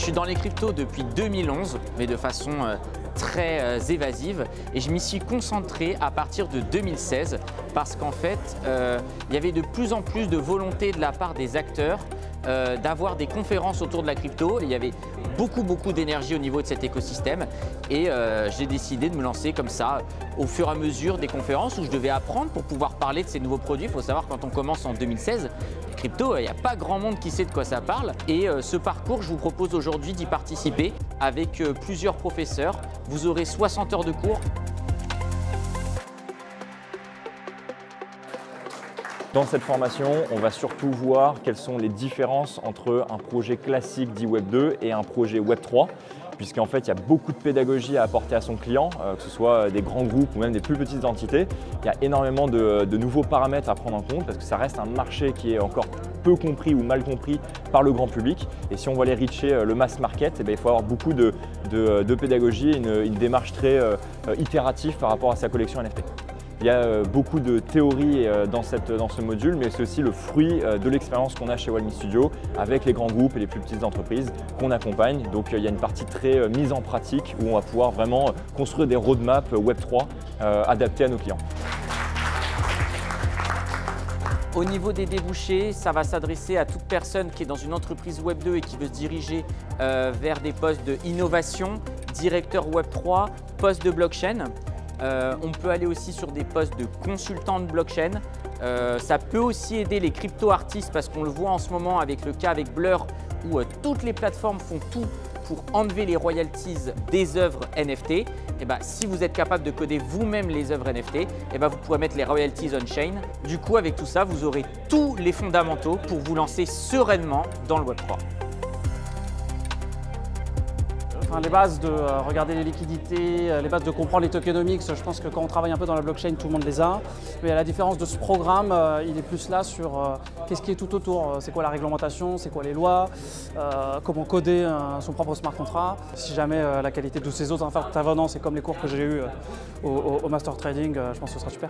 suis dans les cryptos depuis 2011, mais de façon très évasive, et je m'y suis concentré à partir de 2016 parce qu'en fait, il y avait de plus en plus de volonté de la part des acteurs d'avoir des conférences autour de la crypto. Il y avait beaucoup d'énergie au niveau de cet écosystème et j'ai décidé de me lancer comme ça au fur et à mesure des conférences où je devais apprendre pour pouvoir parler de ces nouveaux produits. Il faut savoir, quand on commence en 2016, les cryptos, il n'y a pas grand monde qui sait de quoi ça parle, et ce parcours, je vous propose aujourd'hui d'y participer avec plusieurs professeurs. Vous aurez 60 heures de cours. Dans cette formation, on va surtout voir quelles sont les différences entre un projet classique dit Web 2 et un projet Web 3, puisqu'en fait, il y a beaucoup de pédagogie à apporter à son client, que ce soit des grands groupes ou même des plus petites entités. Il y a énormément de nouveaux paramètres à prendre en compte parce que ça reste un marché qui est encore peu compris ou mal compris par le grand public. Et si on veut aller reacher le mass market, il faut avoir beaucoup de pédagogie et une démarche très itérative par rapport à sa collection NFT. Il y a beaucoup de théories dans ce module, mais c'est aussi le fruit de l'expérience qu'on a chez Walmy Studio avec les grands groupes et les plus petites entreprises qu'on accompagne. Donc il y a une partie très mise en pratique où on va pouvoir vraiment construire des roadmaps Web3 adaptés à nos clients. Au niveau des débouchés, ça va s'adresser à toute personne qui est dans une entreprise Web 2 et qui veut se diriger vers des postes d'innovation, directeur Web 3, poste de blockchain. On peut aller aussi sur des postes de consultant de blockchain. Ça peut aussi aider les crypto-artistes parce qu'on le voit en ce moment avec le cas avec Blur où toutes les plateformes font tout pour enlever les royalties des œuvres NFT. Et si vous êtes capable de coder vous-même les œuvres NFT, vous pourrez mettre les royalties on-chain. Du coup, avec tout ça, vous aurez tous les fondamentaux pour vous lancer sereinement dans le Web3. Les bases de regarder les liquidités, les bases de comprendre les tokenomics, je pense que quand on travaille un peu dans la blockchain, tout le monde les a. Mais à la différence de ce programme, il est plus là sur qu'est-ce qui est tout autour. C'est quoi la réglementation, c'est quoi les lois, comment coder son propre smart contract. Si jamais la qualité de ces autres intervenants, c'est comme les cours que j'ai eus au Master Trading, je pense que ce sera super.